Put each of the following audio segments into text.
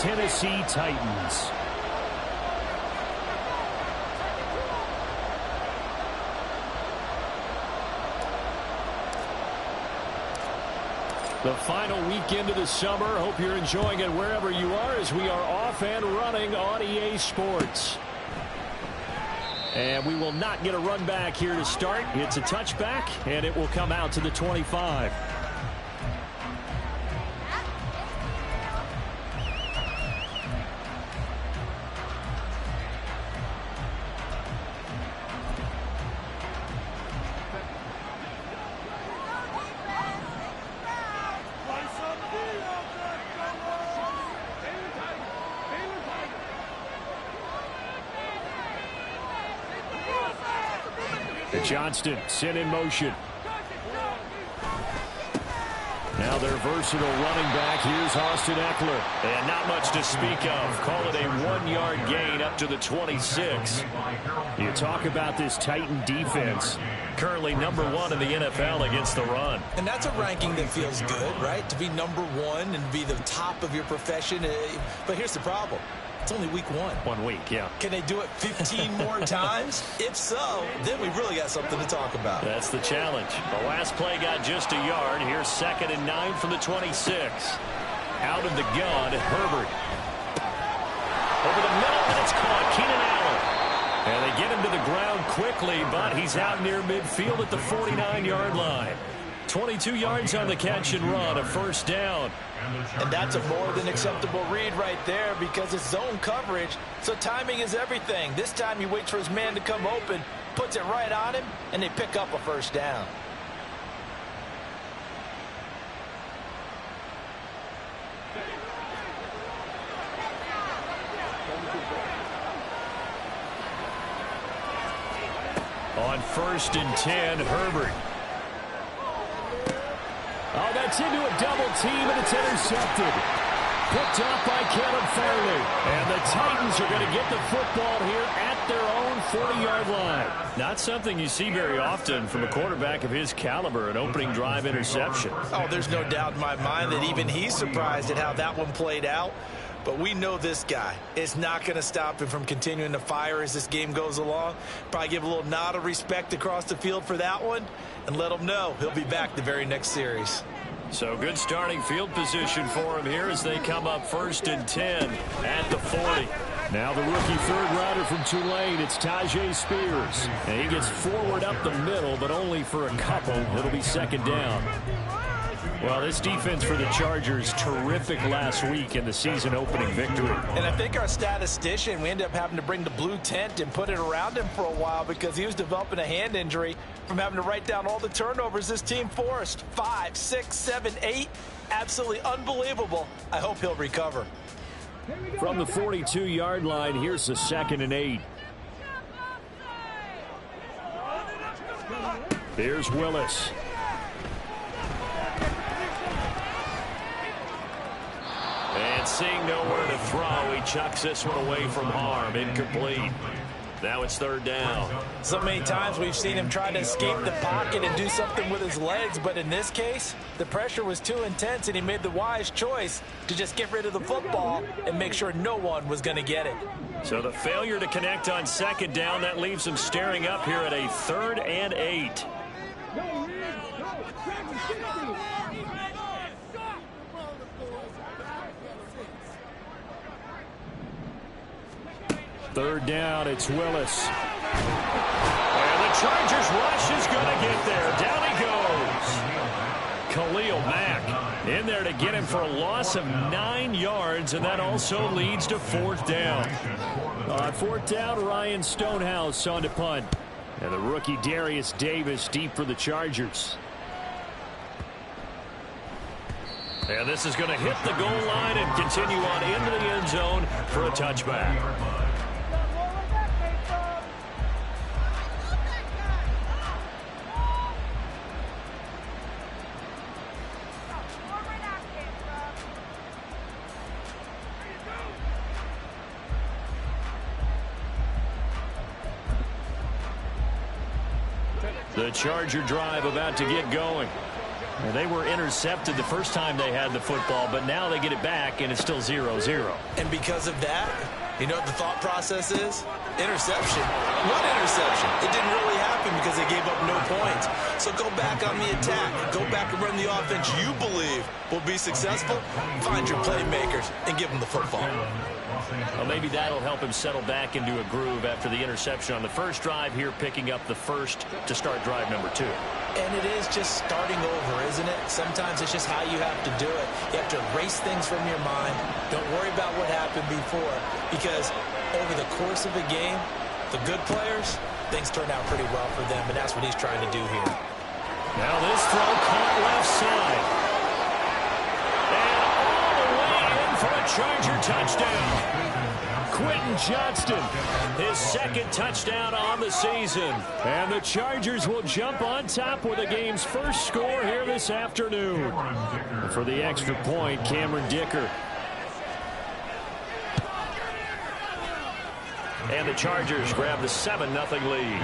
Tennessee Titans. The final weekend of the summer. Hope you're enjoying it wherever you are as we are off and running on EA Sports. And we will not get a run back here to start. It's a touchback, and it will come out to the 25. Johnston sent in motion. Now their versatile running back. Here's Austin Eckler. And not much to speak of. Call it a 1-yard gain up to the 26. You talk about this Titan defense. Currently number 1 in the NFL against the run. And that's a ranking that feels good, right? To be number 1 and be the top of your profession. But here's the problem. It's only week 1. 1 week, yeah. Can they do it 15 more times? If so, then we've really got something to talk about. That's the challenge. The last play got just a yard. Here's 2nd and 9 from the 26. Out of the gun, Herbert. Over the middle, and it's caught. Keenan Allen. And they get him to the ground quickly, but he's out near midfield at the 49-yard line. 22 yards on the catch and run, a first down. And that's a more than acceptable read right there because it's zone coverage, so timing is everything. This time he waits for his man to come open, puts it right on him, and they pick up a first down. On 1st and 10, Herbert. Oh, that's into a double team, and it's intercepted. Picked off by Caleb Farley. And the Titans are going to get the football here at their own 40-yard line. Not something you see very often from a quarterback of his caliber, an opening drive interception. Oh, there's no doubt in my mind that even he's surprised at how that one played out. But we know this guy is not going to stop him from continuing to fire as this game goes along. Probably give a little nod of respect across the field for that one and let him know he'll be back the very next series. So good starting field position for him here as they come up 1st and 10 at the 40. Now the rookie third-rounder from Tulane, it's Tajay Spears. And he gets forward up the middle, but only for a couple. It'll be 2nd down. Well, this defense for the Chargers, terrific last week in the season-opening victory. And I think our statistician, we ended up having to bring the blue tent and put it around him for a while because he was developing a hand injury from having to write down all the turnovers this team forced. 5, 6, 7, 8. Absolutely unbelievable. I hope he'll recover. From the 42-yard line, here's the 2nd and 8. Here's Willis. And seeing nowhere to throw, he chucks this one away from harm. Incomplete. Now it's 3rd down. So many times we've seen him try to escape the pocket and do something with his legs, but in this case, the pressure was too intense and he made the wise choice to just get rid of the football and make sure no one was going to get it. So the failure to connect on 2nd down, that leaves him staring up here at a 3rd and 8. Third down, it's Willis. And the Chargers rush is going to get there. Down he goes. Khalil Mack in there to get him for a loss of 9 yards, and that also leads to 4th down. On 4th down, Ryan Stonehouse on to punt. And the rookie Darius Davis deep for the Chargers. And this is going to hit the goal line and continue on into the end zone for a touchback. The Charger drive about to get going. And they were intercepted the first time they had the football, but now they get it back, and it's still 0-0. And because of that, you know what the thought process is? Interception. What interception? It didn't really happen because they gave up no points. So go back on the attack. Go back and run the offense you believe will be successful. Find your playmakers and give them the football. Well, maybe that'll help him settle back into a groove after the interception on the first drive here, picking up the first to start drive number 2. And it is just starting over, isn't it? Sometimes it's just how you have to do it. You have to erase things from your mind. Don't worry about what happened before, because over the course of a game, the good players, things turn out pretty well for them, and that's what he's trying to do here. Now this throw caught left side. And all the way in for a Charger touchdown. Quentin Johnston, his second touchdown on the season. And the Chargers will jump on top with the game's first score here this afternoon. For the extra point, Cameron Dicker. And the Chargers grab the 7-0 lead.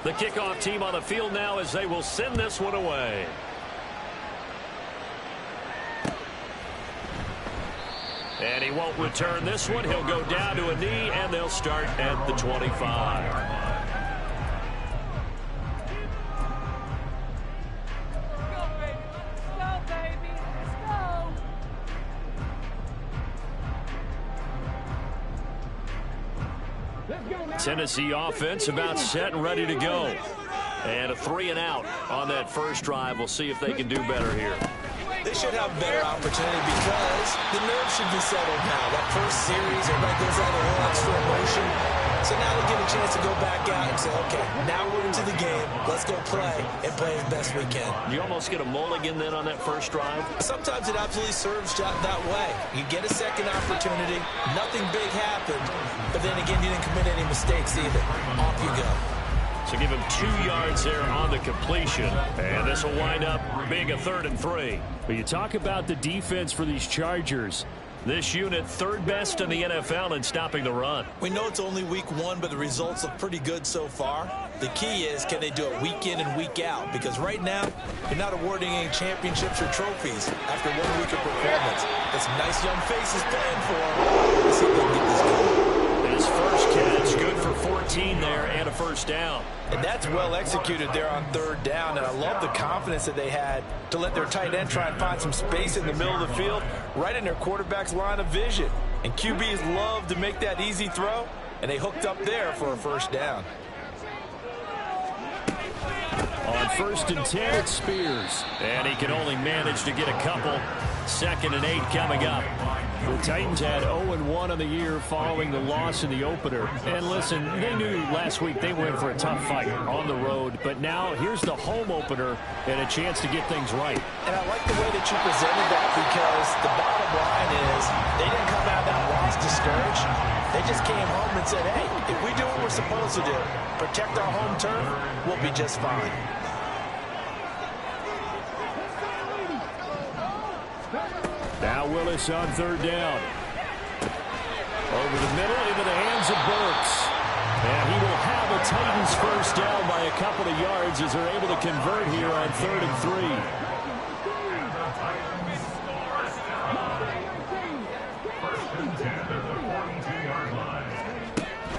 The kickoff team on the field now as they will send this one away. And he won't return this one. He'll go down to a knee, and they'll start at the 25. Tennessee offense about set and ready to go. And a 3-and-out on that first drive. We'll see if they can do better here. They should have better opportunity because the nerves should be settled now. That first series, everybody goes out a little extra emotion. So now they get a chance to go back out and say, okay, now we're into the game. Let's go play and play as best we can. You almost get a mulligan then on that first drive? Sometimes it absolutely serves that way. You get a second opportunity. Nothing big happened. But then again, you didn't commit any mistakes either. Off you go. So give him 2 yards there on the completion. And this will wind up being a 3rd and 3. But you talk about the defense for these Chargers. This unit 3rd best in the NFL in stopping the run. We know it's only week 1, but the results look pretty good so far. The key is, can they do it week in and week out? Because right now, you're not awarding any championships or trophies after 1 week of performance. Got some nice young faces playing for them. Let's see if they can get this going. His first catch, good for 14 there and a first down. And that's well executed there on 3rd down. And I love the confidence that they had to let their tight end try and find some space in the middle of the field, right in their quarterback's line of vision. And QBs love to make that easy throw, and they hooked up there for a first down. On 1st and 10, it's Spears. And he can only manage to get a couple. 2nd and 8 coming up. The Titans had 0-1 on the year following the loss in the opener. And listen, they knew last week they went for a tough fight on the road. But now here's the home opener and a chance to get things right. And I like the way that you presented that, because the bottom line is they didn't come out of that loss discouraged. They just came home and said, hey, if we do what we're supposed to do, protect our home turf, we'll be just fine. Now Willis on 3rd down. Over the middle into the hands of Burks. And he will have a Titans first down by a couple of yards as they're able to convert here on 3rd and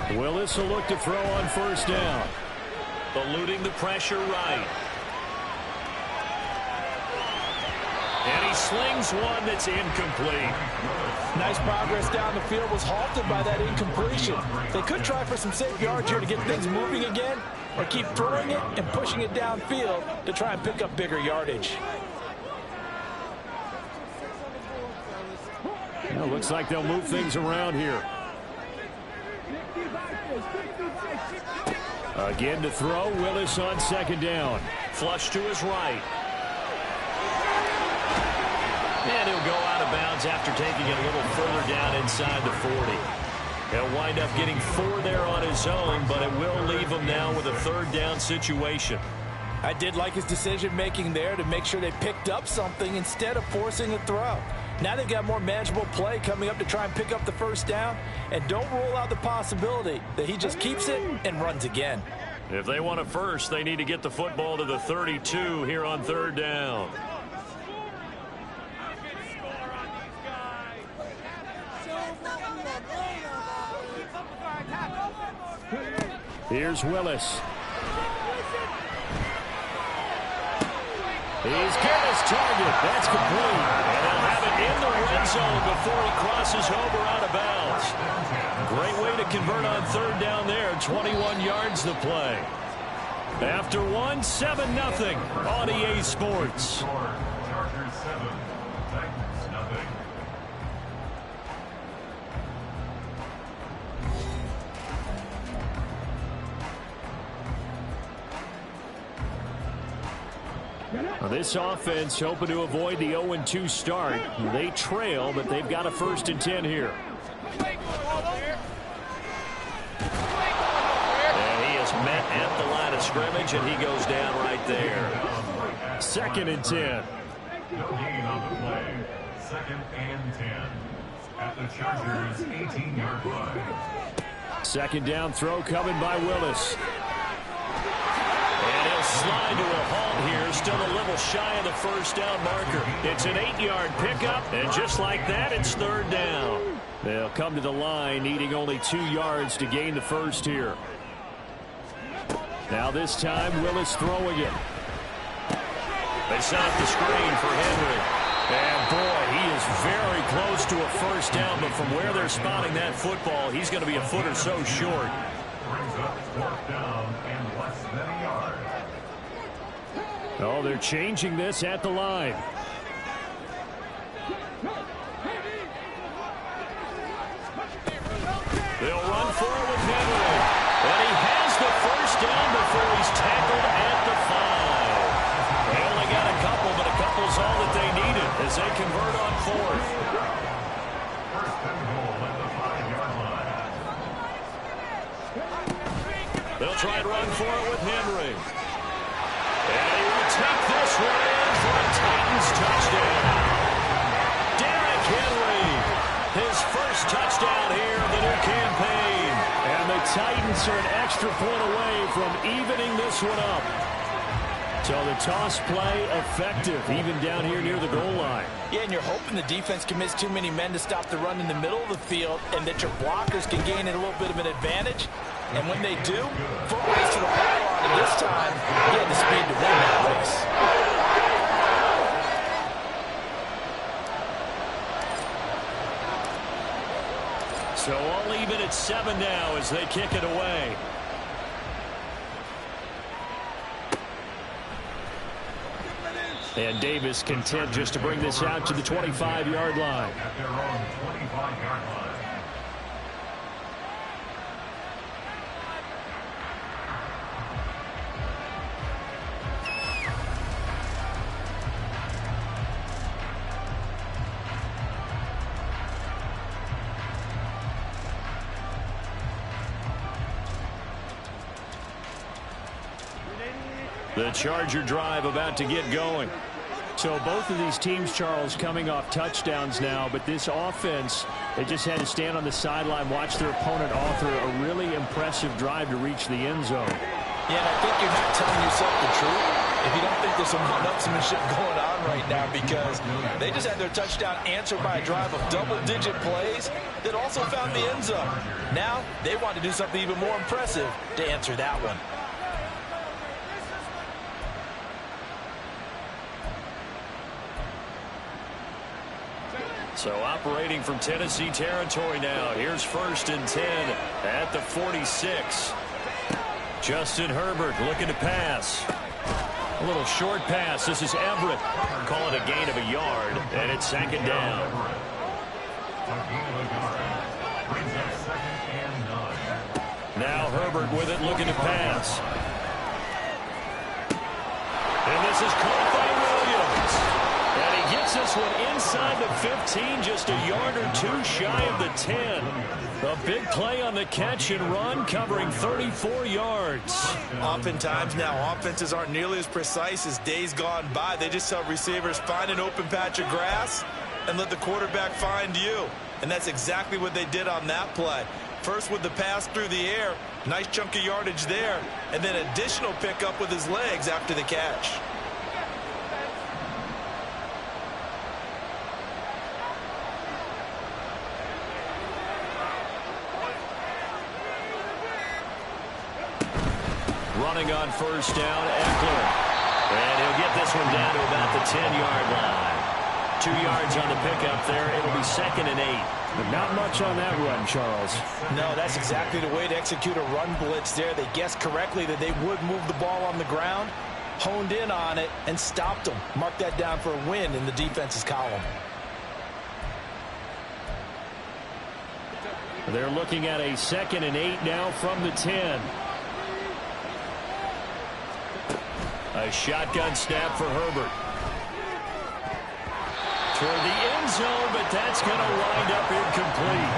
3. Willis will look to throw on 1st down. Eluding the pressure right. And he slings one that's incomplete. Nice progress down the field, was halted by that incompletion. They could try for some safe yards here to get things moving again, or keep throwing it and pushing it downfield to try and pick up bigger yardage. Well, looks like they'll move things around here. Again to throw, Willis on 2nd down. Flush to his right. And he'll go out of bounds after taking it a little further down inside the 40. He'll wind up getting 4 there on his own, but it will leave him now with a 3rd down situation. I did like his decision-making there to make sure they picked up something instead of forcing a throw. Now they've got more manageable play coming up to try and pick up the 1st down, and don't rule out the possibility that he just keeps it and runs again. If they want a first, they need to get the football to the 32 here on 3rd down. Here's Willis. He's got his target. That's complete. And they'll have it in the red zone before he crosses over out of bounds. Great way to convert on 3rd down there. 21 yards the play. After 1, 7-0 on EA Sports. Chargers 7, Titans nothing. This offense hoping to avoid the 0-2 start. They trail, but they've got a 1st and 10 here. And he is met at the line of scrimmage, and he goes down right there. 2nd and 10. No gain on the play. 2nd and 10. At the Chargers' 18-yard line. 2nd down throw coming by Willis. And he'll slide to a halt here, still a little shy of the 1st down marker. It's an 8-yard pickup, and just like that, it's 3rd down. They'll come to the line, needing only 2 yards to gain the 1st here. Now this time, Willis throwing it. They set up the screen for Henry. And boy, he is very close to a 1st down, but from where they're spotting that football, he's going to be a foot or so short. Brings up 4th down and less than a yard. Oh, they're changing this at the line. They'll run for it with Henry. And he has the 1st down before he's tackled at the 5. They only got a couple, but a couple's all that they needed as they convert on 4th. 1st and goal at the 5-yard line. They'll try and run for it with Henry. And he will take this one in for a Titans touchdown. Derrick Henry, his 1st touchdown here of the new campaign. And the Titans are an extra point away from evening this one up. So the toss play effective, even down here near the goal line. Yeah, and you're hoping the defense commits too many men to stop the run in the middle of the field and that your blockers can gain a little bit of an advantage. And when they do, foot race to the pylon, and this time, he had the speed to win that race. So all even at 7 now as they kick it away. And Davis content just to bring this out to the 25-yard line. At their own 25-yard line. The Charger drive about to get going. So both of these teams, Charles, coming off touchdowns now, but this offense, they just had to stand on the sideline, watch their opponent author a really impressive drive to reach the end zone. Yeah, and I think you're not telling yourself the truth if you don't think there's some one-upsmanship going on right now, because they just had their touchdown answered by a drive of double-digit plays that also found the end zone. Now they want to do something even more impressive to answer that one. So operating from Tennessee territory now. Here's 1st and 10 at the 46. Justin Herbert looking to pass. A little short pass. This is Everett. Call it a gain of a yard, and it's 2nd down. Now Herbert with it, looking to pass. And this is caught by Williams. And he gets this one inside the 15, just a yard or two shy of the 10. A big play on the catch and run, covering 34 yards. Oftentimes now, offenses aren't nearly as precise as days gone by. They just tell receivers, find an open patch of grass and let the quarterback find you. And that's exactly what they did on that play. First with the pass through the air, nice chunk of yardage there, and then additional pickup with his legs after the catch. Running on first down, Eckler. And he'll get this one down to about the 10-yard line. 2 yards on the pickup there. It'll be 2nd and 8. But not much on that run, Charles. No, that's exactly the way to execute a run blitz there. They guessed correctly that they would move the ball on the ground, honed in on it, and stopped them. Mark that down for a win in the defense's column. They're looking at a 2nd and 8 now from the 10. A shotgun snap for Herbert. Toward the end zone, but that's going to wind up incomplete.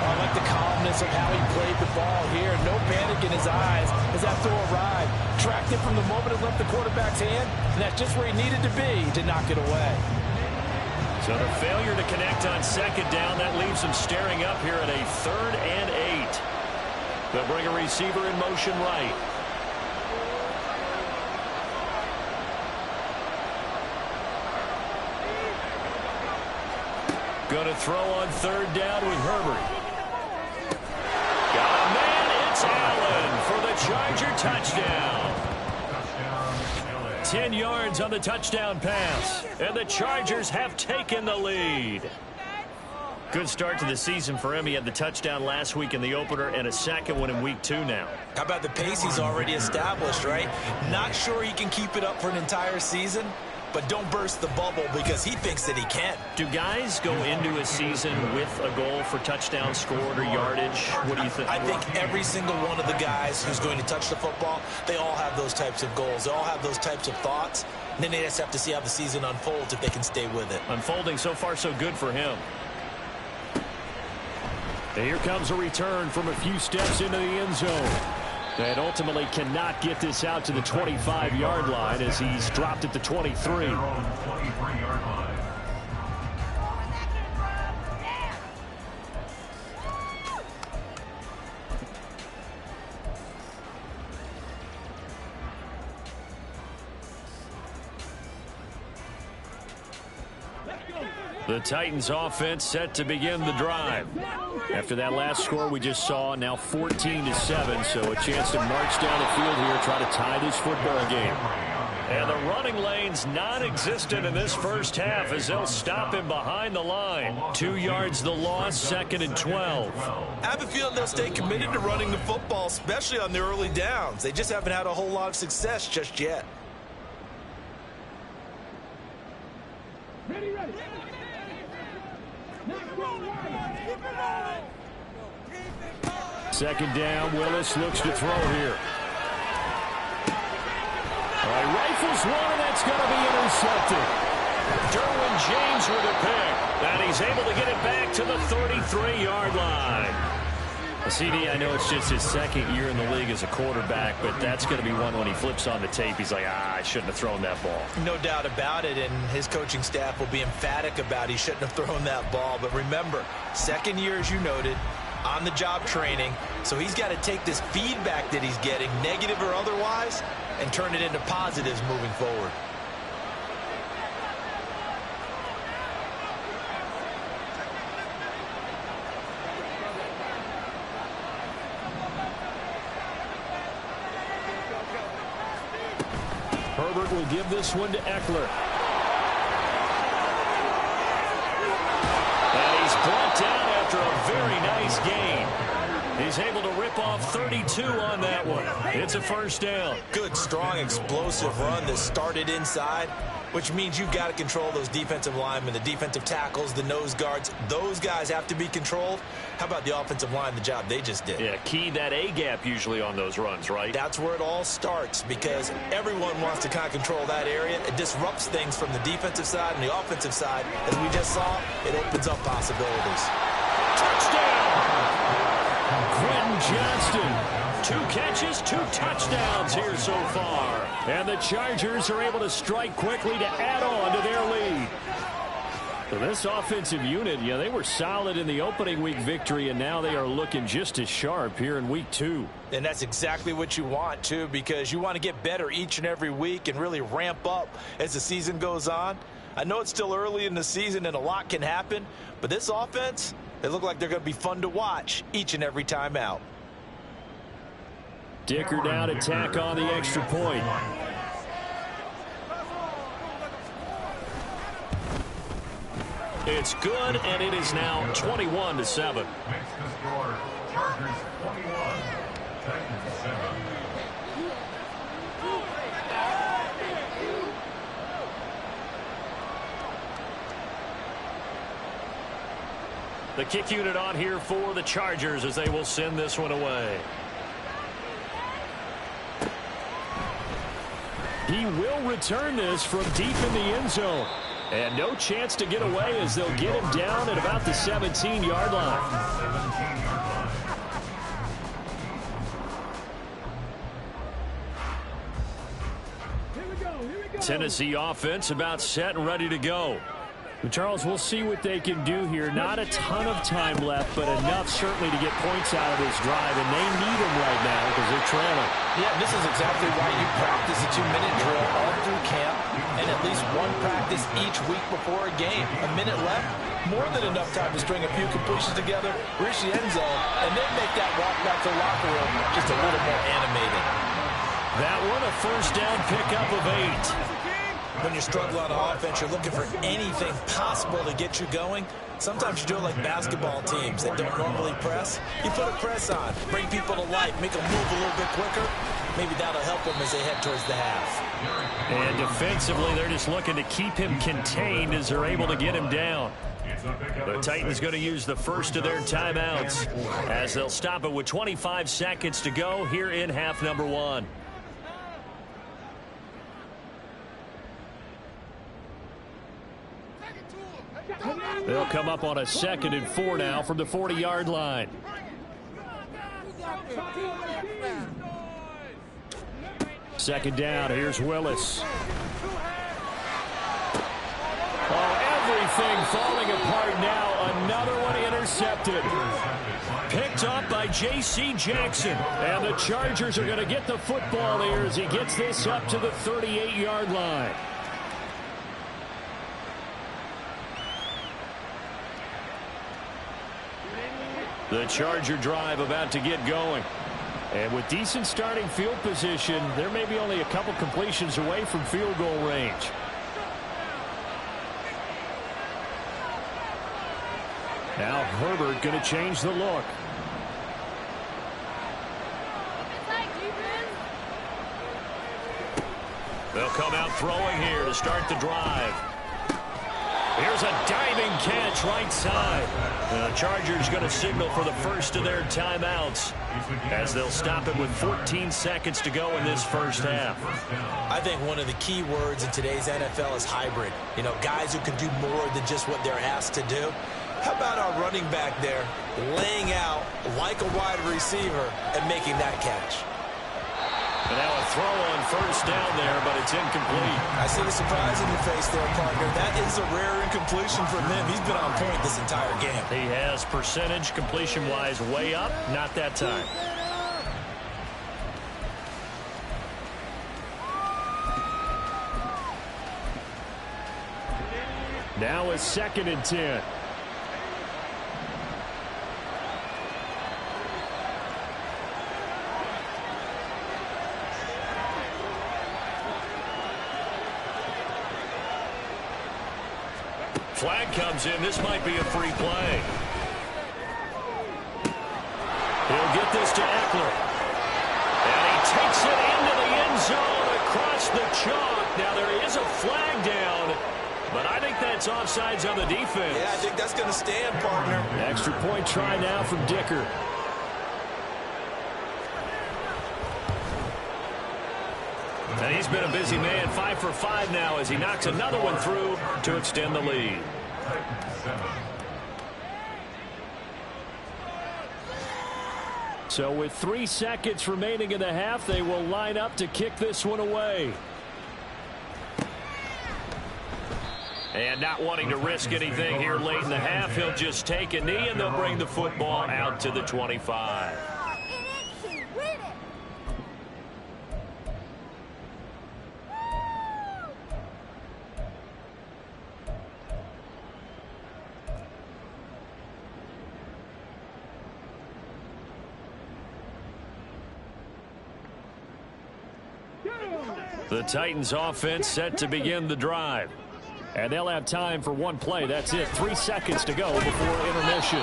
I like the calmness of how he played the ball here. No panic in his eyes as that throw arrived. Tracked it from the moment it left the quarterback's hand, and that's just where he needed to be to knock it away. So the failure to connect on 2nd down, that leaves them staring up here at a 3rd and 8. They'll bring a receiver in motion right. Going to throw on 3rd down with Herbert. Got a man. It's Allen for the Charger touchdown. 10 yards on the touchdown pass. And the Chargers have taken the lead. Good start to the season for him. He had the touchdown last week in the opener and a 2nd one in week 2 now. How about the pace he's already established, right? Not sure he can keep it up for an entire season, but don't burst the bubble because he thinks that he can. Do guys go into a season with a goal for touchdown scored or yardage? What do you think? I think every single one of the guys who's going to touch the football, they all have those types of goals. They all have those types of thoughts. And then they just have to see how the season unfolds if they can stay with it. Unfolding so far so good for him. And here comes a return from a few steps into the end zone. And ultimately cannot get this out to the 25-yard line as he's dropped at the 23. The Titans offense set to begin the drive. After that last score we just saw, now 14-7, so a chance to march down the field here, try to tie this football game. And the running lane's non-existent in this first half as they'll stop him behind the line. 2 yards the loss, 2nd and 12. I have a feeling they'll stay committed to running the football, especially on the early downs. They just haven't had a whole lot of success just yet. Ready. 2nd down, Willis looks to throw here. All right, rifles one, and that's going to be intercepted. Derwin James with a pick, and he's able to get it back to the 33-yard line. CD, I know it's just his 2nd year in the league as a quarterback, but that's going to be one when he flips on the tape. He's like, I shouldn't have thrown that ball. No doubt about it, and his coaching staff will be emphatic about he shouldn't have thrown that ball. But remember, 2nd year, as you noted, on-the-job training, so he's got to take this feedback that he's getting, negative or otherwise, and turn it into positives moving forward. Herbert will give this one to Eckler. And he's brought down after a very nice gain. He's able to rip off 32 on that one. It's a first down. Good, strong, explosive run that started inside, which means you've got to control those defensive linemen, the defensive tackles, the nose guards. Those guys have to be controlled. How about the offensive line, the job they just did? Yeah, key that A-gap usually on those runs, right? That's where it all starts, because everyone wants to kind of control that area. It disrupts things from the defensive side and the offensive side. As we just saw, it opens up possibilities. Touchdown! Quentin Johnston. 2 catches, 2 touchdowns here so far. And the Chargers are able to strike quickly to add on to their lead. So this offensive unit, yeah, they were solid in the opening week victory, and now they are looking just as sharp here in week 2. And that's exactly what you want, too, because you want to get better each and every week and really ramp up as the season goes on. I know it's still early in the season and a lot can happen, but this offense, they look like they're going to be fun to watch each and every time out. Dicker down to tack on the extra point. It's good, and it is now 21-7. Makes the score Chargers 21, Titans 7. The kick unit on here for the Chargers as they will send this one away. He will return this from deep in the end zone. And no chance to get away as they'll get him down at about the 17-yard line. Tennessee offense about set and ready to go. Charles, we'll see what they can do here. Not a ton of time left, but enough certainly to get points out of this drive, and they need them right now because they're trailing. Yeah, this is exactly why you practice a 2-minute drill all through camp and at least one practice each week before a game. A minute left, more than enough time to string a few completions together, reach the end zone, and then make that walk back to the locker room just a little more animated. That one a first down pickup of 8. When you're struggling on offense, you're looking for anything possible to get you going. Sometimes you do it like basketball teams that don't normally press. You put a press on, bring people to life, make them move a little bit quicker. Maybe that'll help them as they head towards the half. And defensively, they're just looking to keep him contained as they're able to get him down. The Titans going to use the first of their timeouts as they'll stop it with 25 seconds to go here in half number 1. They'll come up on a 2nd and 4 now from the 40-yard line. Second down. Here's Willis. Oh, everything falling apart now. Another one intercepted. Picked up by J.C. Jackson. And the Chargers are going to get the football here as he gets this up to the 38-yard line. The Charger drive about to get going. And with decent starting field position, there may be only a couple completions away from field goal range. Now Herbert going to change the look. They'll come out throwing here to start the drive. Here's a diving catch right side. The Chargers going to signal for the first of their timeouts as they'll stop it with 14 seconds to go in this first half. I think one of the key words in today's NFL is hybrid. You know, guys who can do more than just what they're asked to do. How about our running back there laying out like a wide receiver and making that catch? And now a throw on first down there, but it's incomplete. I see the surprise in your face there, partner. That is a rare incompletion from him. He's been on point this entire game. He has percentage completion-wise way up, not that time. Now a 2nd and 10. Flag comes in. This might be a free play. He'll They'll get this to Eckler. And he takes it into the end zone across the chalk. Now there is a flag down, but I think that's offsides on the defense. Yeah, I think that's going to stand, partner. Extra point try now from Dicker. And he's been a busy man, 5 for 5 now as he knocks another one through to extend the lead. So with 3 seconds remaining in the half, they will line up to kick this one away. And not wanting to risk anything here late in the half, he'll just take a knee and they'll bring the football out to the 25. The Titans offense set to begin the drive. And they'll have time for one play. That's it. 3 seconds to go before intermission.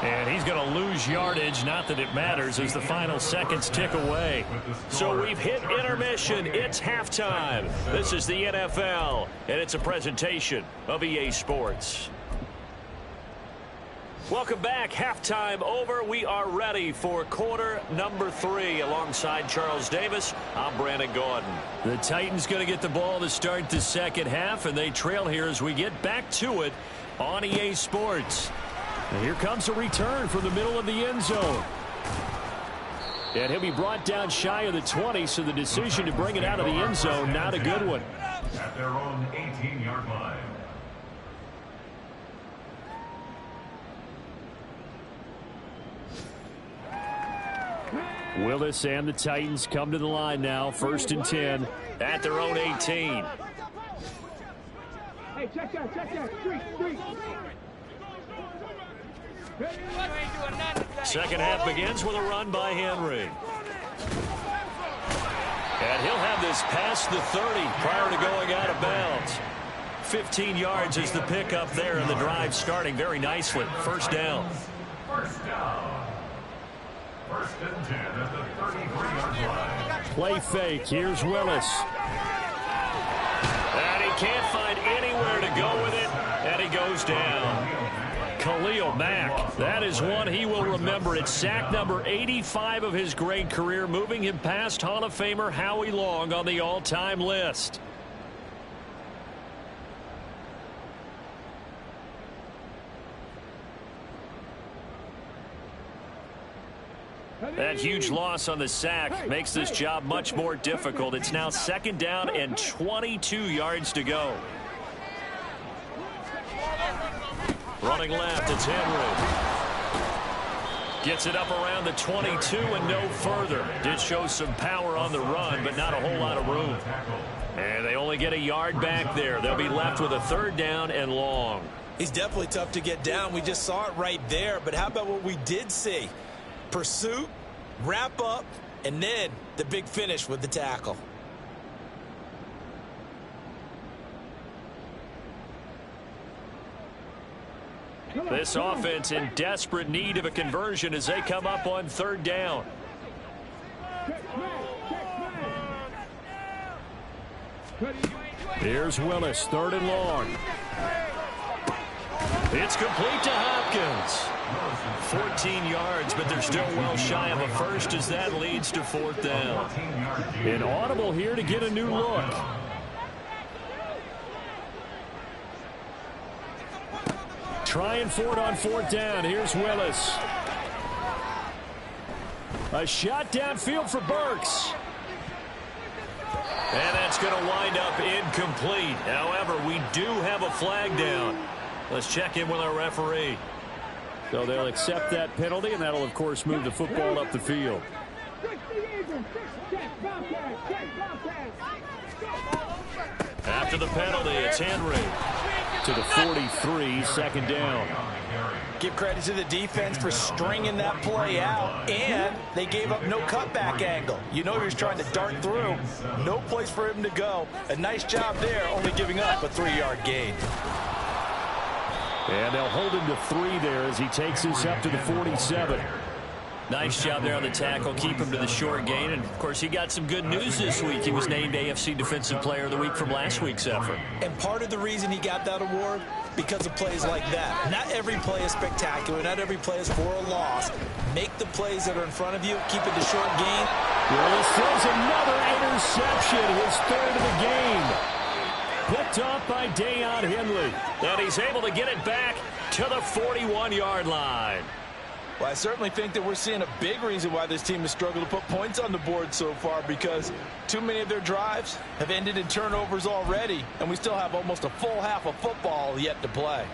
And he's going to lose yardage. Not that it matters as the final seconds tick away. So we've hit intermission. It's halftime. This is the NFL, and it's a presentation of EA Sports. Welcome back. Halftime over. We are ready for quarter number 3. Alongside Charles Davis, I'm Brandon Gordon. The Titans going to get the ball to start the second half, and they trail here as we get back to it on EA Sports. And here comes a return from the middle of the end zone. And he'll be brought down shy of the 20, so the decision to bring it out of the end zone, not a good one. At their own 18-yard line. Willis and the Titans come to the line now. 1st and 10 at their own 18. Hey, check that. Street. Second half begins with a run by Henry. And he'll have this past the 30 prior to going out of bounds. 15 yards is the pickup there, and the drive starting very nicely. First down. First down. 1st and 10 at the 33-yard line. Play fake. Here's Willis. And he can't find anywhere to go with it, and he goes down. Khalil Mack, that is one he will remember. It's sack number 85 of his great career, moving him past Hall of Famer Howie Long on the all-time list. That huge loss on the sack makes this job much more difficult. It's now 2nd down and 22 yards to go. Running left, it's Henry. Gets it up around the 22 and no further. Did show some power on the run, but not a whole lot of room. And they only get a yard back there. They'll be left with a 3rd down and long. He's definitely tough to get down. We just saw it right there. But how about what we did see? Pursuit, wrap up, and then the big finish with the tackle. This offense in desperate need of a conversion as they come up on 3rd down. Here's Willis, 3rd and long. It's complete to Hopkins. 14 yards, but they're still well shy of a first as that leads to 4th down. An audible here to get a new look. Trying for it on 4th down. Here's Willis. A shot downfield for Burks. And that's going to wind up incomplete. However, we do have a flag down. Let's check in with our referee. So they'll accept that penalty, and that'll, of course, move the football up the field. After the penalty, it's Henry to the 43, 2nd down. Give credit to the defense for stringing that play out, and they gave up no cutback angle. You know he was trying to dart through. No place for him to go. A nice job there, only giving up a 3-yard gain. And they'll hold him to 3 there as he takes us up to the 47. Nice job there on the tackle. Keep him to the short gain. And, of course, he got some good news this week. He was named AFC Defensive Player of the Week from last week's effort. And part of the reason he got that award, because of plays like that. Not every play is spectacular. Not every play is for a loss. Make the plays that are in front of you. Keep it to short gain. Willis throws another interception, his third of the game. Picked off by Deion Henley. And he's able to get it back to the 41-yard line. Well, I certainly think that we're seeing a big reason why this team has struggled to put points on the board so far, because too many of their drives have ended in turnovers already, and we still have almost a full half of football yet to play.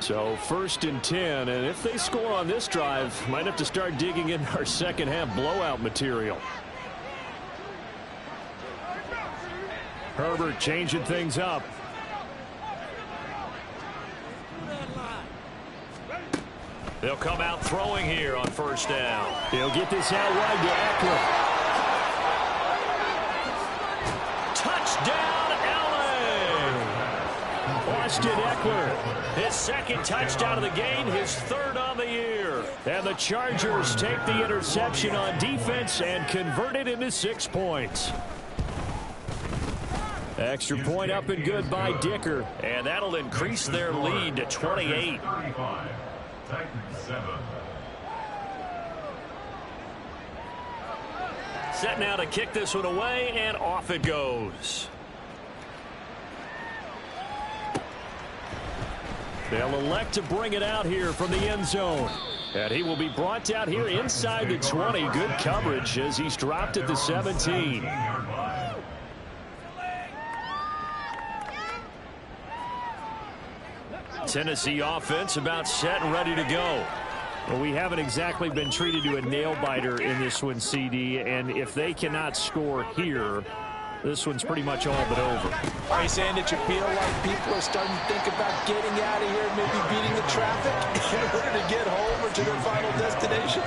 So 1st and 10, and if they score on this drive, might have to start digging in our second half blowout material. Herbert changing things up. They'll come out throwing here on 1st down. He'll get this out wide to Eckler. Touchdown, LA! Austin Eckler, his 2nd touchdown of the game, his 3rd on the year. And the Chargers take the interception on defense and convert it into 6 points. Extra point up and good by Dicker. And that'll increase their lead to 28. Set now to kick this one away, and off it goes. They'll elect to bring it out here from the end zone. And he will be brought down here inside the 20. Good coverage as he's dropped at the 17. Tennessee offense about set and ready to go. Well, we haven't exactly been treated to a nail-biter in this one, CD, and if they cannot score here, this one's pretty much all but over. Are you saying that you feel like people are starting to think about getting out of here, maybe beating the traffic in order to get home or to their final destination?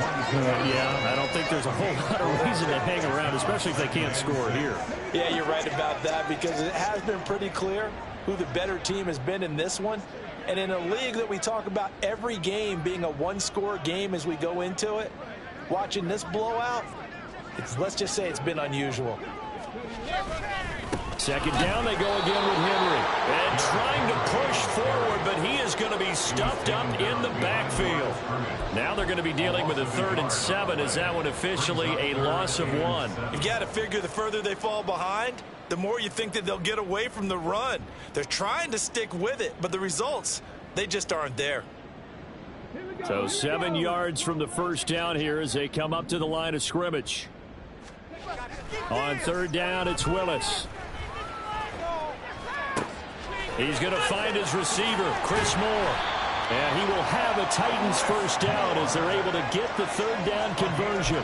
Yeah, I don't think there's a whole lot of reason to hang around, especially if they can't score here. Yeah, you're right about that, because it has been pretty clear who the better team has been in this one. And in a league that we talk about every game being a one-score game as we go into it, watching this blowout, let's just say it's been unusual. 2nd down, they go again with Henry. And trying to push forward, but he is going to be stuffed up in the backfield. Now they're going to be dealing with a 3rd and 7. Is that one officially a loss of 1? You've got to figure the further they fall behind, the more you think that they'll get away from the run. They're trying to stick with it, but the results, they just aren't there. So 7 yards from the 1st down here as they come up to the line of scrimmage. On 3rd down, it's Willis. He's going to find his receiver, Chris Moore. And he will have a Titans 1st down as they're able to get the 3rd down conversion.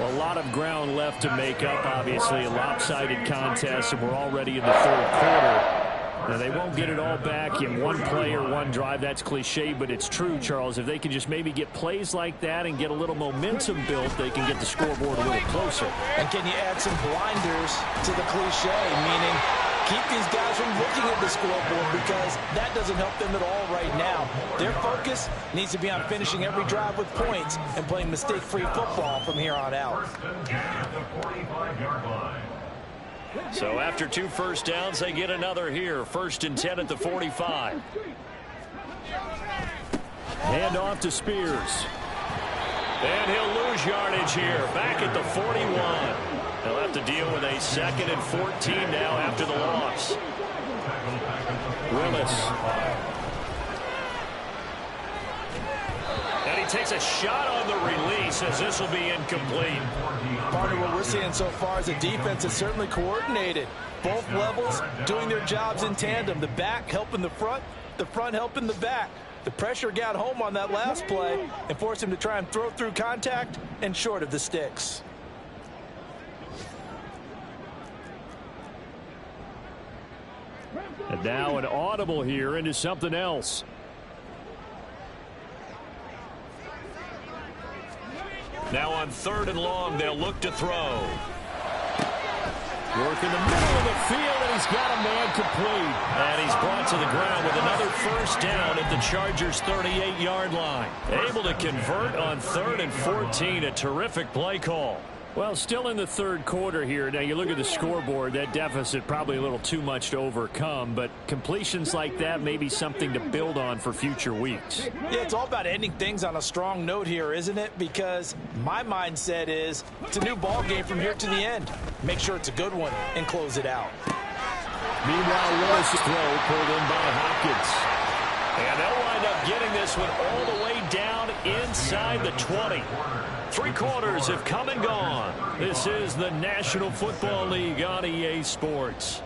A lot of ground left to make up, obviously. A lopsided contest, and we're already in the 3rd quarter. Now, they won't get it all back in one play or one drive. That's cliche, but it's true, Charles. If they can just maybe get plays like that and get a little momentum built, they can get the scoreboard a little closer. And can you add some blinders to the cliche, meaning keep these guys from looking at the scoreboard, because that doesn't help them at all right now. Their focus needs to be on finishing every drive with points and playing mistake-free football from here on out. So after 2 1st downs, they get another here. 1st and 10 at the 45. Hand off to Spears. And he'll lose yardage here. Back at the 41. They'll have to deal with a 2nd and 14 now after the loss. Willis. And he takes a shot on the release as this will be incomplete. Partner, what we're seeing so far is a defense that's certainly coordinated. Both levels doing their jobs in tandem. The back helping the front helping the back. The pressure got home on that last play and forced him to try and throw through contact and short of the sticks. And now an audible here into something else. Now on 3rd and long, they'll look to throw. Working the middle of the field, and he's got a man complete. And he's brought to the ground with another first down at the Chargers' 38-yard line. Able to convert on 3rd and 14. A terrific play call. Well, still in the third quarter here. Now, you look at the scoreboard, that deficit probably a little too much to overcome, but completions like that may be something to build on for future weeks. Yeah, it's all about ending things on a strong note here, isn't it? Because my mindset is it's a new ball game from here to the end. Make sure it's a good one and close it out. Meanwhile, Willis' throw pulled in by Hopkins. And they'll wind up getting this one all the way down inside the 20. 3 quarters have come and gone. This is the National Football League on EA Sports.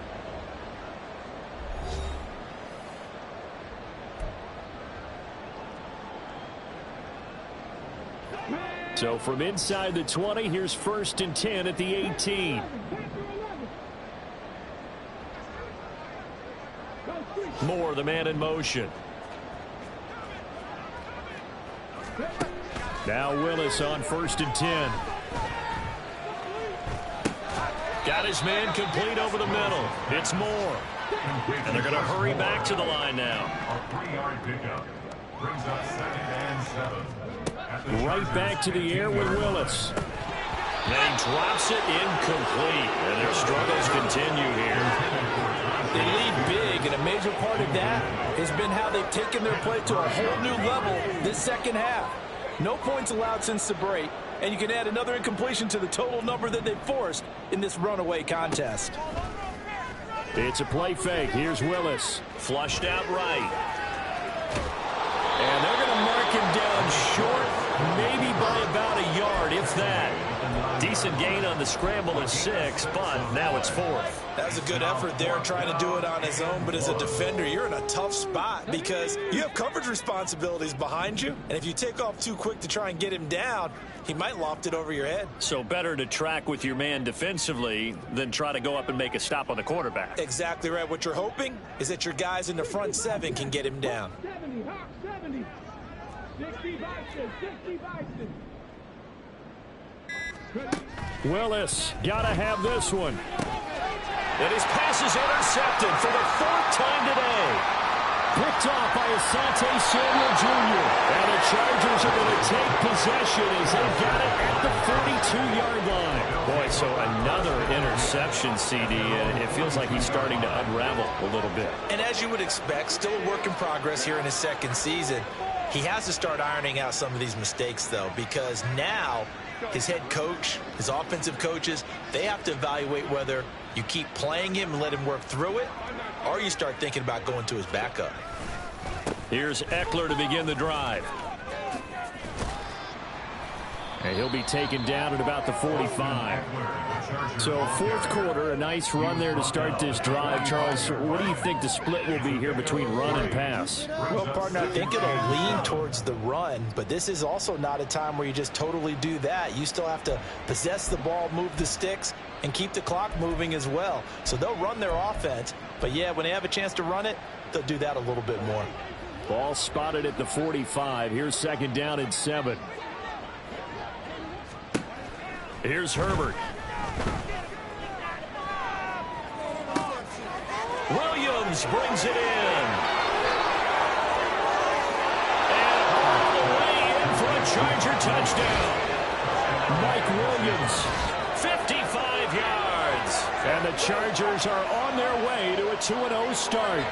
So from inside the 20, here's 1st and 10 at the 18. Moore, the man in motion. Now Willis on 1st and 10. Got his man complete over the middle. It's Moore. And they're going to hurry back to the line now. A 3-yard pickup brings up 2nd and 7. Right back to the air with Willis. And he drops it incomplete. And their struggles continue here. They lead big, and a major part of that has been how they've taken their play to a whole new level this second half. No points allowed since the break, and you can add another incompletion to the total number that they've forced in this runaway contest. It's a play fake. Here's Willis. Flushed out right. And they're going to mark him down short, maybe by about a yard, if that. Decent gain on the scramble at 6, but now it's 4th. That was a good effort there, trying to do it on his own, but as a defender, you're in a tough spot because you have coverage responsibilities behind you, and if you take off too quick to try and get him down, he might loft it over your head. So better to track with your man defensively than try to go up and make a stop on the quarterback. Exactly right. What you're hoping is that your guys in the front 7 can get him down. 70, Hawk, 70. 60 Bison, 60 Bison. Willis, gotta have this one. And his pass is intercepted for the 4th time today. Picked off by Asante Samuel Jr. And the Chargers are going to take possession as they got it at the 42-yard line. Boy, so another interception, CD, and it feels like he's starting to unravel a little bit. And as you would expect, still a work in progress here in his 2nd season. He has to start ironing out some of these mistakes, though, because now his head coach, his offensive coaches, they have to evaluate whether you keep playing him and let him work through it, or you start thinking about going to his backup. Here's Eckler to begin the drive. And he'll be taken down at about the 45. So 4th quarter, a nice run there to start this drive. Charles, what do you think the split will be here between run and pass? Well, partner, I think it'll lean towards the run, but this is also not a time where you just totally do that. You still have to possess the ball, move the sticks, and keep the clock moving as well. So they'll run their offense, but yeah, when they have a chance to run it, they'll do that a little bit more. Ball spotted at the 45. Here's 2nd down and 7. Here's Herbert. Williams brings it in. And all the way in for a Charger touchdown. Mike Williams, 55 yards. And the Chargers are on their way to a 2-0 start.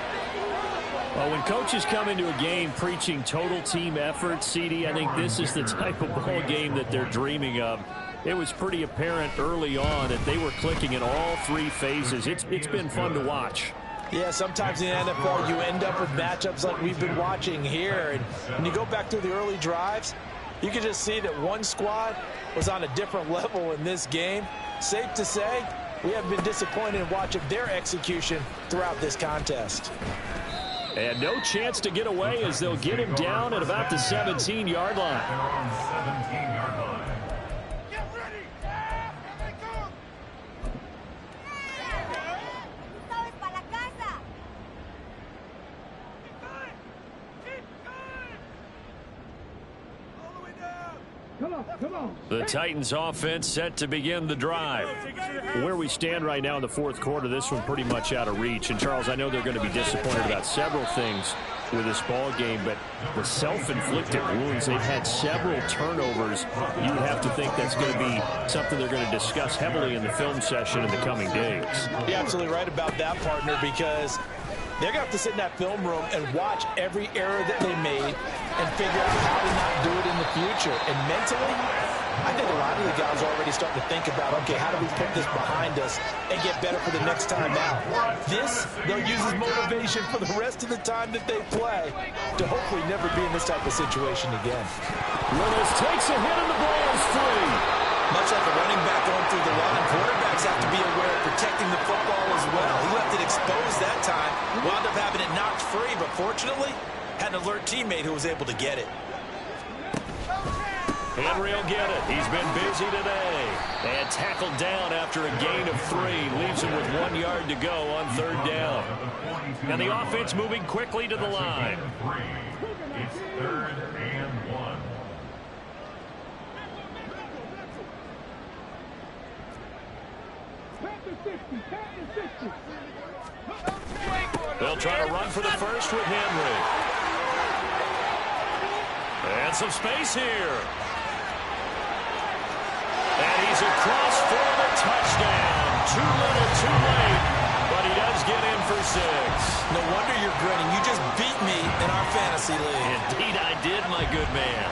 Well, when coaches come into a game preaching total team effort, CD, I think this is the type of ball game that they're dreaming of. It was pretty apparent early on that they were clicking in all 3 phases. It's been fun to watch. Yeah, sometimes in the NFL you end up with matchups like we've been watching here. And when you go back through the early drives, you can just see that one squad was on a different level in this game. Safe to say, we have been disappointed in watching their execution throughout this contest. And no chance to get away as they'll get him down at about the 17-yard line. They're on 17-yard line. Come The Titans offense set to begin the drive. Where we stand right now in the fourth quarter, this one pretty much out of reach. And, Charles, I know they're going to be disappointed about several things with this ball game, but the self-inflicted wounds, they've had several turnovers. You would have to think that's going to be something they're going to discuss heavily in the film session in the coming days. You're absolutely right about that, partner, because they're going to have to sit in that film room and watch every error that they made and figure out how to not do it in the future. And mentally, I think a lot of the guys are already starting to think about, okay, how do we put this behind us and get better for the next time out? This, they'll use as motivation for the rest of the time that they play to hopefully never be in this type of situation again. Willis takes a hit and the ball is free. Much like a running back going through the line, quarterbacks have to be aware of protecting the football as well. He left it exposed that time, wound up having it knocked free, but fortunately, had an alert teammate who was able to get it. Henry will get it. He's been busy today. And tackled down after a gain of 3. Leaves him with 1 yard to go on third down. And the offense moving quickly to the line. It's 3rd and 1. They'll try to run for the first with Henry. And some space here. And he's across for the touchdown. Too little, too late. But he does get in for 6. No wonder you're grinning. You just beat me in our fantasy league. Indeed I did, my good man.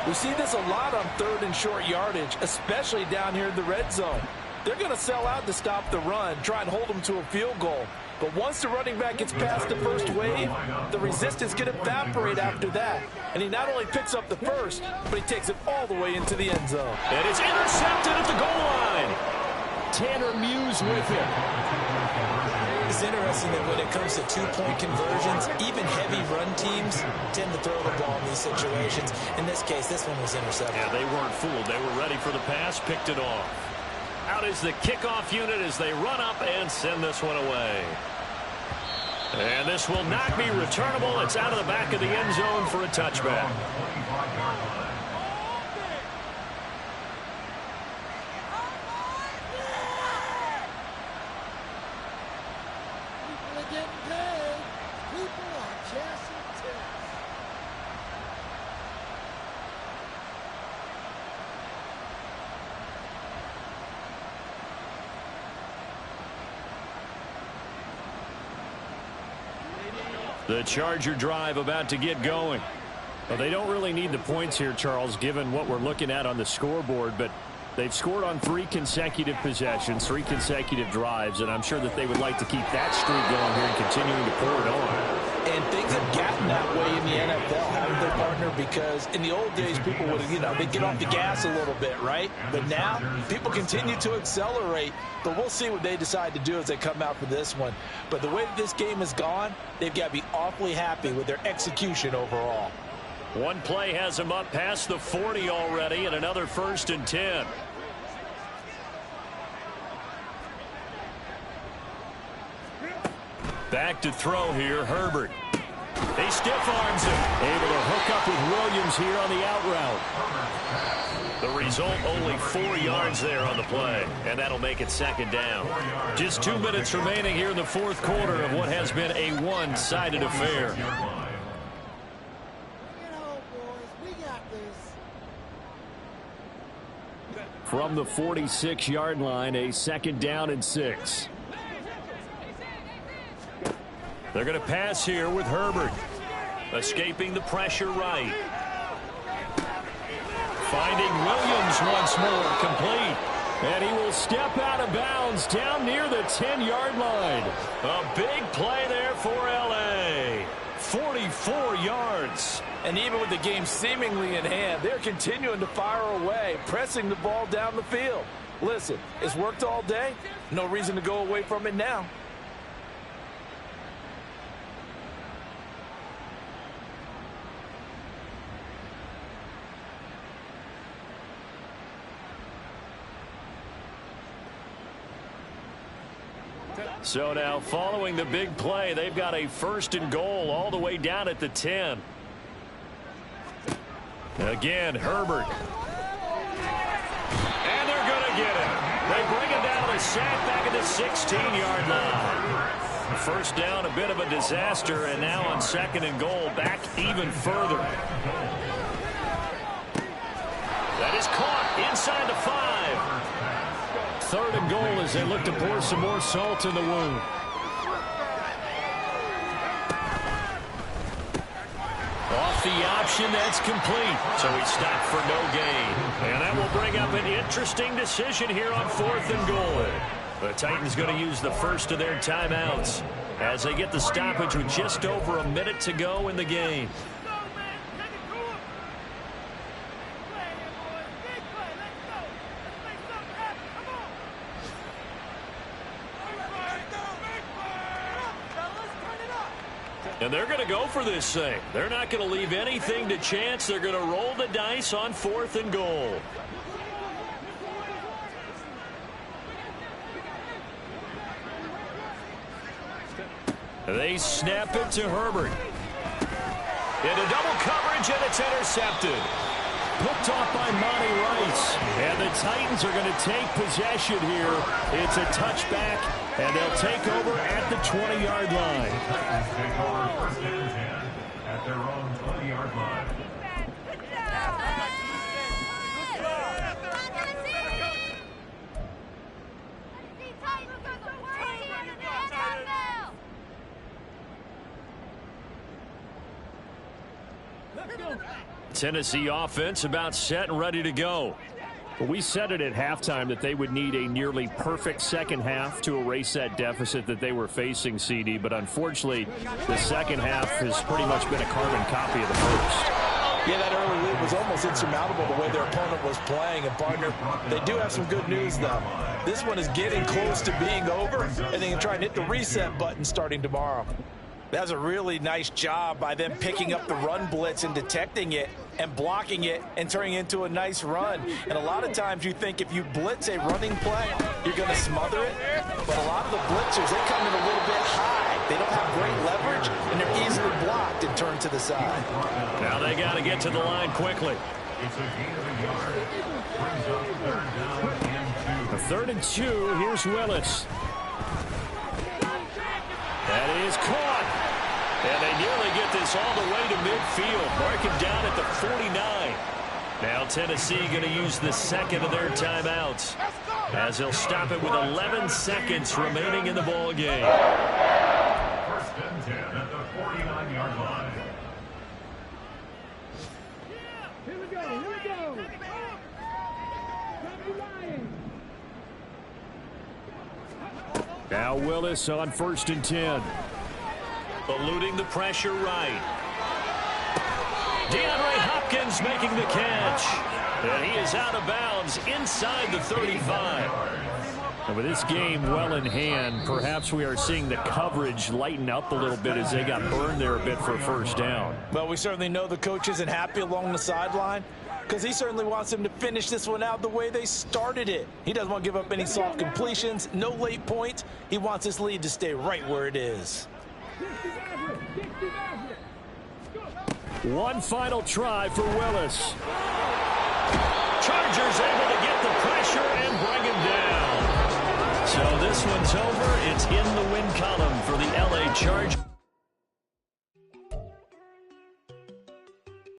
We see this a lot on 3rd and short yardage, especially down here in the red zone. They're going to sell out to stop the run, try and hold them to a field goal. But once the running back gets past the first wave, the resistance can evaporate after that. And he not only picks up the first, but he takes it all the way into the end zone. And it's intercepted at the goal line. Tanner Muse with him. It's interesting that when it comes to two-point conversions, even heavy run teams tend to throw the ball in these situations. In this case, this one was intercepted. Yeah, they weren't fooled. They were ready for the pass, picked it off. Out is the kickoff unit as they run up and send this one away. And this will not be returnable. It's out of the back of the end zone for a touchback. People are getting paid. People are chasing tips. The Charger drive about to get going. Well, they don't really need the points here, Charles, given what we're looking at on the scoreboard, but they've scored on 3 consecutive possessions, 3 consecutive drives, and I'm sure that they would like to keep that streak going here and continuing to pour it on. And things have gotten that way in the NFL, haven't they, partner? Because in the old days, people would, they'd get off the gas a little bit, right? But now, people continue to accelerate. But we'll see what they decide to do as they come out for this one. But the way that this game has gone, they've got to be awfully happy with their execution overall. One play has him up past the 40 already, and another 1st and 10. Back to throw here, Herbert. He stiff arms him. Able to hook up with Williams here on the out route. The result, only 4 yards there on the play, and that'll make it 2nd down. Just 2 minutes remaining here in the fourth quarter of what has been a one-sided affair. Bring it home, boys. We got this. From the 46-yard line, a 2nd down and 6. They're going to pass here with Herbert. Escaping the pressure right. Finding Williams once more, complete. And he will step out of bounds down near the 10-yard line. A big play there for L.A. 44 yards. And even with the game seemingly in hand, they're continuing to fire away, pressing the ball down the field. Listen, it's worked all day. No reason to go away from it now. So now, following the big play, they've got a 1st and goal all the way down at the 10. Again, Herbert. sack back at the 16-yard line. First down, a bit of a disaster, and now on 2nd and goal, back even further. That is caught inside the 5. 3rd and goal as they look to pour some more salt in the wound. Off the option, that's complete. So he stopped for no gain. And that will bring up an interesting decision here on 4th and goal. The Titans going to use the first of their timeouts as they get the stoppage with just over a minute to go in the game. And they're going to go for this thing. They're not going to leave anything to chance. They're going to roll the dice on 4th and goal. They snap it to Herbert. Into double coverage, and it's intercepted. Picked off by Monty Rice. And the Titans are going to take possession here. It's a touchback, and they'll take over at the 20-yard line. Take over 1st and 10 at their own 20-yard line. Tennessee offense about set and ready to go. Well, we said it at halftime that they would need a nearly perfect second half to erase that deficit that they were facing, CD. But unfortunately, the second half has pretty much been a carbon copy of the first. Yeah, that early lead was almost insurmountable the way their opponent was playing. And, partner, they do have some good news, though. This one is getting close to being over, and they can try and hit the reset button starting tomorrow. That's a really nice job by them picking up the run blitz and detecting it and blocking it and turning it into a nice run. And a lot of times you think if you blitz a running play, you're going to smother it. But a lot of the blitzers, they come in a little bit high. They don't have great leverage, and they're easily blocked and turned to the side. Now they got to get to the line quickly. It's a gain of a yard. Brings up 3rd down and 2. A 3rd and 2. Here's Willis. That is caught. And they nearly get this all the way to midfield. Marking down at the 49. Now Tennessee going to use the 2nd of their timeouts as they'll stop it with 11 seconds remaining in the ball game. 1st and 10 at the 49-yard line. Here we go. Here we go. Now Willis on 1st and 10. Eluding the pressure right. DeAndre Hopkins making the catch. And he is out of bounds inside the 35. And with this game well in hand, perhaps we are seeing the coverage lighten up a little bit as they got burned there a bit for a first down. Well, we certainly know the coach isn't happy along the sideline because he certainly wants them to finish this one out the way they started it. He doesn't want to give up any soft completions, no late points. He wants this lead to stay right where it is. One final try for Willis. Chargers able to get the pressure and bring him down. So this one's over. It's in the win column for the LA Chargers.